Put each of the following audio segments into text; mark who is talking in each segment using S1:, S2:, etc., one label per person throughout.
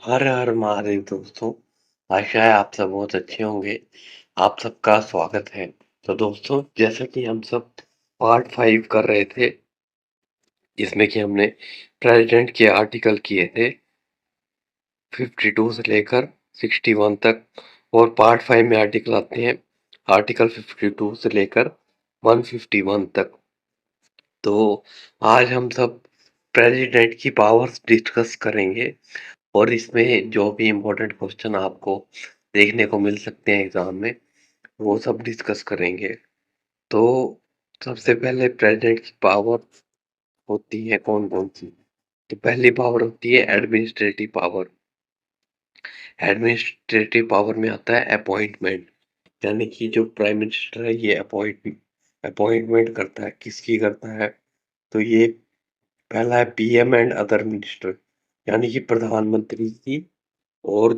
S1: हर हर महादेव दोस्तों। आशा है आप सब बहुत अच्छे होंगे। आप सबका स्वागत है। तो दोस्तों, जैसा कि हम सब पार्ट 5 कर रहे थे, इसमें कि हमने प्रेसिडेंट के आर्टिकल किए थे 52 से लेकर 61 तक। और पार्ट 5 में आर्टिकल आते हैं आर्टिकल 52 से लेकर 151 तक। तो आज हम सब प्रेसिडेंट की पावर्स डिस्कस करेंगे और इसमें जो भी इम्पोर्टेंट क्वेश्चन आपको देखने को मिल सकते हैं एग्जाम में, वो सब डिस्कस करेंगे। तो सबसे पहले प्रेसिडेंट की पावर होती है कौन कौन सी। तो पहली पावर होती है एडमिनिस्ट्रेटिव पावर। एडमिनिस्ट्रेटिव पावर में आता है अपॉइंटमेंट, यानी कि जो प्राइम मिनिस्टर है ये अपॉइंटमेंट करता है। किसकी करता है? तो ये पहला है पीएम एंड अदर मिनिस्टर, यानी कि प्रधानमंत्री की और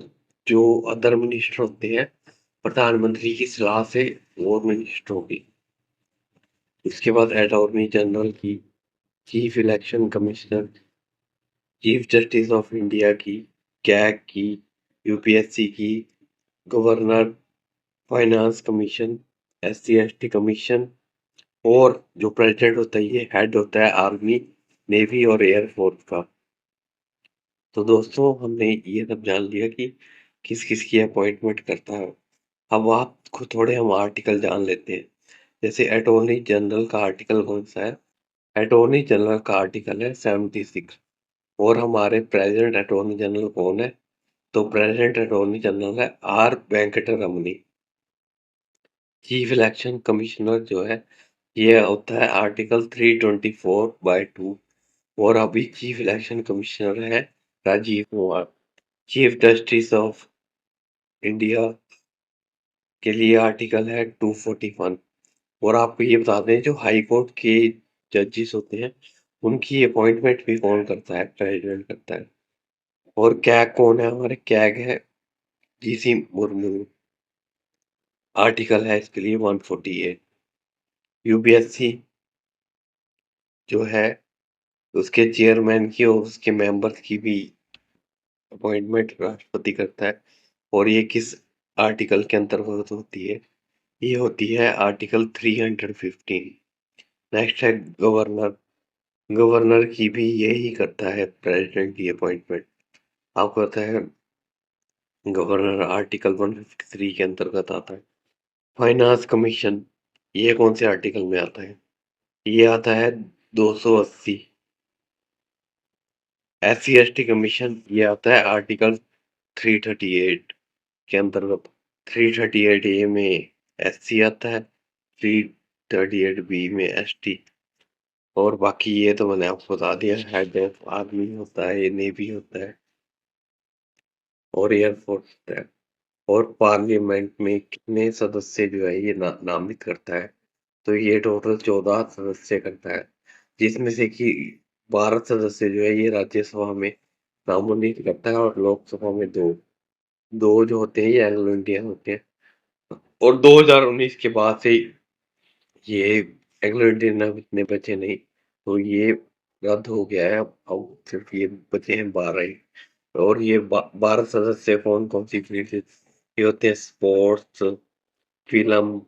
S1: जो अदर मिनिस्टर होते हैं प्रधानमंत्री की सलाह से वो मिनिस्टर होगी। इसके बाद अटॉर्नी जनरल की, chief election commissioner, chief justice of India की, कैग की, यूपीएससी की, governor, finance commission, SC ST commission. और जो प्रेसिडेंट होता है ये हेड होता है आर्मी, नेवी और एयरफोर्स का। तो दोस्तों, हमने ये सब जान लिया कि किस किस की अपॉइंटमेंट करता है। अब आपको थोड़े हम आर्टिकल जान लेते हैं। जैसे अटॉर्नी जनरल का आर्टिकल कौन सा है? अटॉर्नी जनरल का आर्टिकल है 76। और हमारे प्रेसिडेंट अटॉर्नी जनरल कौन है? तो प्रेसिडेंट अटॉर्नी जनरल है R Venkataramani. Chief election commissioner जो है ये होता है आर्टिकल 324/2। और अभी चीफ इलेक्शन कमिश्नर है Rajiv Kumar. Chief justice of India के लिए आर्टिकल है 241। और आपको ये बता दें, जो हाई कोर्ट के जजेस होते हैं उनकी अपॉइंटमेंट भी कौन करता है? प्रेसिडेंट करता है। और कैग कौन है? हमारे कैग है जीसी मुर्मू। आर्टिकल है इसके लिए 148। यूपीएससी जो है उसके चेयरमैन की और उसके मेंबर्स की भी अपॉइंटमेंट राष्ट्रपति करता है। और ये किस आर्टिकल के अंतर्गत होती है? ये होती है आर्टिकल 315। नेक्स्ट है गवर्नर। गवर्नर की भी यही करता है प्रेसिडेंट की अपॉइंटमेंट। आपको पता है गवर्नर आर्टिकल 153 के अंतर्गत आता है। फाइनेंस कमीशन ये कौन से आर्टिकल में आता है? ये आता है 280। एससी एसटी कमीशन ये आता है आर्टिकल 338 के अंतर्गत। 338 ए में एससी आता है, 338 बी में एसटी। और बाकी ये तो मैंने आपको बता दिया। हेड ऑफ आर्मी होता है, ये नेवी होता है और एयरफोर्स होता है। और पार्लियामेंट में कितने सदस्य जो है ये नामित करता है? तो ये टोटल 14 सदस्य करता है, जिसमें से कि 12 सदस्य जो है ये राज्यसभा में नामोनीत करता है और लोकसभा में दो। दो जो होते हैं ये एंग्लो इंडियन होते हैं। और 2019 के बाद से ये एंग्लो इंडियन अब इतने बचे नहीं, तो ये रद्द हो गया है। अब सिर्फ ये बचे हैं 12 ही। और ये 12 सदस्य कौन कौन सी फील्ड से? ये होते हैं sports, film,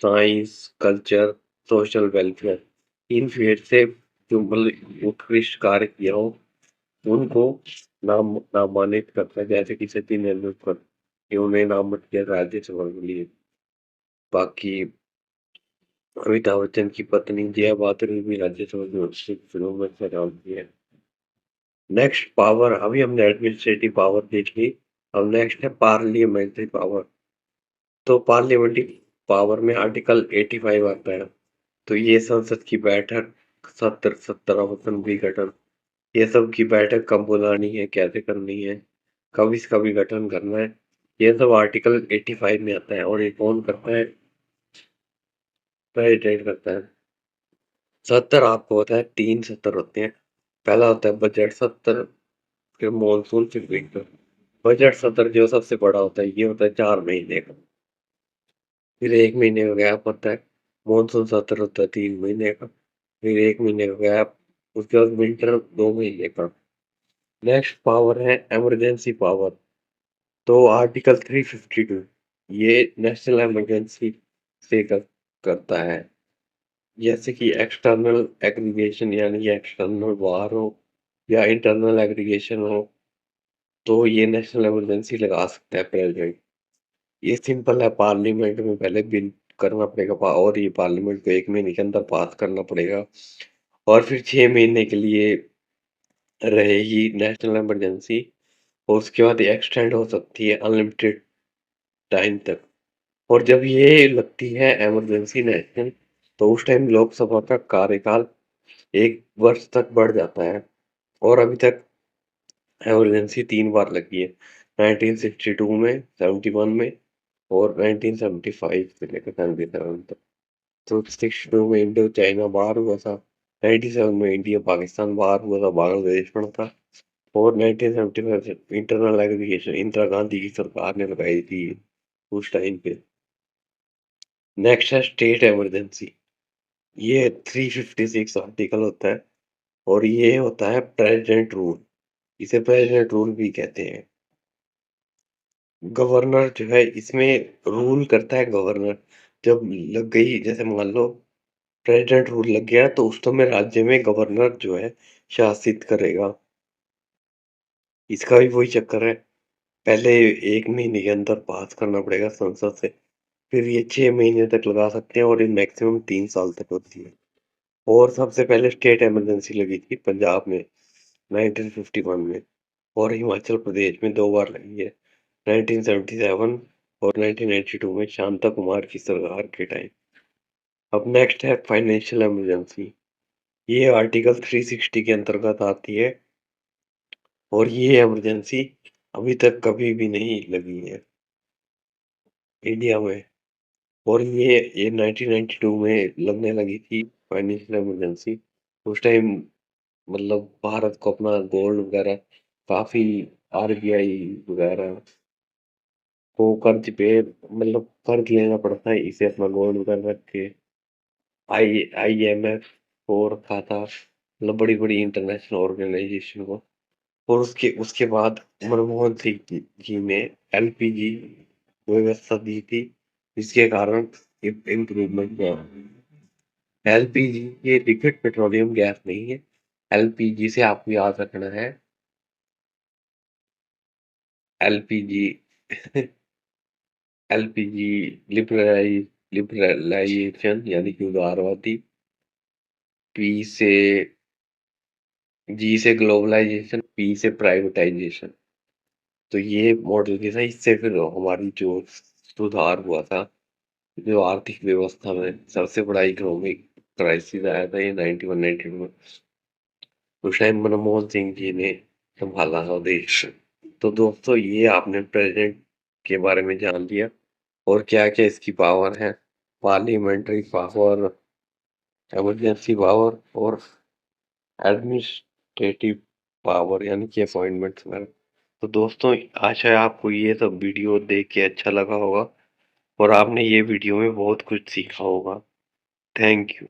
S1: science, culture, social welfare. इन फील्ड से जो मतलब उत्कृष्ट कार्य किया हो उनको नामांकित करता है। जैसे कि सचिन तेंदुलकर, ये उन्हें नामित किया राज्यसभा के लिए। बाकी अमिताभ बच्चन की पत्नी जया बहादुरी भी राज्यसभा की फिल्मों में सजावटी है। नेक्स्ट पावर, अभी हमने एडमिनिस्ट्रेटिव पावर देख ली। अब नेक्स्ट है पार्लियामेंट्री पावर। तो पार्लियामेंट्री पावर में आर्टिकल 85 आता है। तो ये संसद की बैठक, सत्र, सत्रह असेंबली गठन, ये सब की बैठक कब बुलानी है, कैसे करनी है, कब इसका भी गठन करना है, ये सब आर्टिकल 85 में आता है। और ये कौन करता है? प्रेसिडेंट करता है। सत्र आपको पता है 3 सत्र होते हैं। पहला होता है बजट सत्र, फिर मॉनसून, फिर विंटर। बजट सत्र जो सबसे बड़ा होता है ये होता है 4 महीने का। फिर 1 महीने का गैप होता है। मॉनसून सत्र होता है 3 महीने का। फिर 1 महीने का गैप। उसके बाद विंटर 2 महीने का। नेक्स्ट पावर है इमरजेंसी पावर। तो आर्टिकल 352 ये नेशनल इमरजेंसी से करता है। जैसे कि एक्सटर्नल एग्रीगेशन यानी कि एक्सटर्नल वार हो या इंटरनल एग्रीगेशन हो, तो ये नेशनल इमरजेंसी लगा सकता है प्रेसिडेंट। ये सिंपल है, पार्लियामेंट में पहले बिल करना पड़ेगा और ये पार्लियामेंट को 1 महीने के अंदर पास करना पड़ेगा और फिर 6 महीने के लिए रहेगी नेशनल इमरजेंसी और उसके बाद ये एक्सटेंड हो सकती है अनलिमिटेड टाइम तक। और जब ये लगती है इमरजेंसी नेशनल, तो उस टाइम लोकसभा का कार्यकाल 1 वर्ष तक बढ़ जाता है और अभी तक इमरजेंसी 3 बार लगी है, 1962 में, 71 में और 1975 से लेकर 77 तक। तो 62 में इंडो चाइना वार हुआ था, 97 में इंडिया पाकिस्तान वार हुआ था, बांग्लादेश बना था और 1975 से इंटरनल एग्रीगेशन इंदिरा गांधी की सरकार ने लगाई थी उस टाइम पे। नेक्स्ट है स्टेट इमरजेंसी। ये 356 आर्टिकल होता है और ये होता है प्रेसिडेंट रूल। इसे प्रेसिडेंट रूल भी कहते हैं। गवर्नर जो है इसमें रूल करता है गवर्नर। जब लग गई, जैसे मान लो प्रेसिडेंट रूल लग गया, तो उस समय राज्य में गवर्नर जो है शासित करेगा। इसका भी वही चक्कर है, पहले 1 महीने के अंदर पास करना पड़ेगा संसद से, फिर ये 6 महीने तक लगा सकते हैं और ये मैक्सिमम 3 साल तक होती है। और सबसे पहले स्टेट इमरजेंसी लगी थी पंजाब में 1951 में और हिमाचल प्रदेश में 2 बार लगी है, 1977 और 1992 में शांता कुमार की सरकार के टाइम। अब नेक्स्ट है फाइनेंशियल इमरजेंसी। ये आर्टिकल 360 के अंतर्गत आती है और ये इमरजेंसी अभी तक कभी भी नहीं लगी है इंडिया में। और ये 1992 में लगने लगी थी फाइनेंशियल इमरजेंसी। उस टाइम मतलब भारत को अपना गोल्ड वगैरह काफी, आरबीआई वगैरह को कर्ज पे मतलब कर्ज लेना पड़ता है इसे अपना गोल्ड वगैरह रख के। आईएमएफ को रखा था, मतलब बड़ी बड़ी इंटरनेशनल ऑर्गेनाइजेशन को। और उसके उसके बाद मनमोहन सिंह जी ने एलपीजी व्यवस्था दी थी, जिसके कारण इम्प्रूवमेंट हुआ। एलपीजी ये लिक्विड पेट्रोलियम गैस नहीं है। एलपीजी से आपको याद रखना है, एलपीजी एलपीजी लिबरलाइजेशन यानी कि उदारवादी, पी से जी से ग्लोबलाइजेशन, पी से प्राइवेटाइजेशन। तो ये मॉडल की था, इससे फिर हमारी जो सुधार हुआ था, जो आर्थिक व्यवस्था में सबसे बड़ा इकोनॉमिक क्राइसिस आया था ये 91-92 में। उस टाइम मनमोहन सिंह जी ने संभाला था देश। तो दोस्तों ये आपने प्रेसिडेंट के बारे में जान लिया और क्या क्या इसकी पावर है, पार्लियामेंट्री पावर, इमरजेंसी पावर और एडमिनिस्ट्रेटिव पावर यानी कि अपॉइंटमेंट्स वगैरह। तो दोस्तों आशा है आपको ये सब वीडियो देख के अच्छा लगा होगा और आपने ये वीडियो में बहुत कुछ सीखा होगा। Thank you.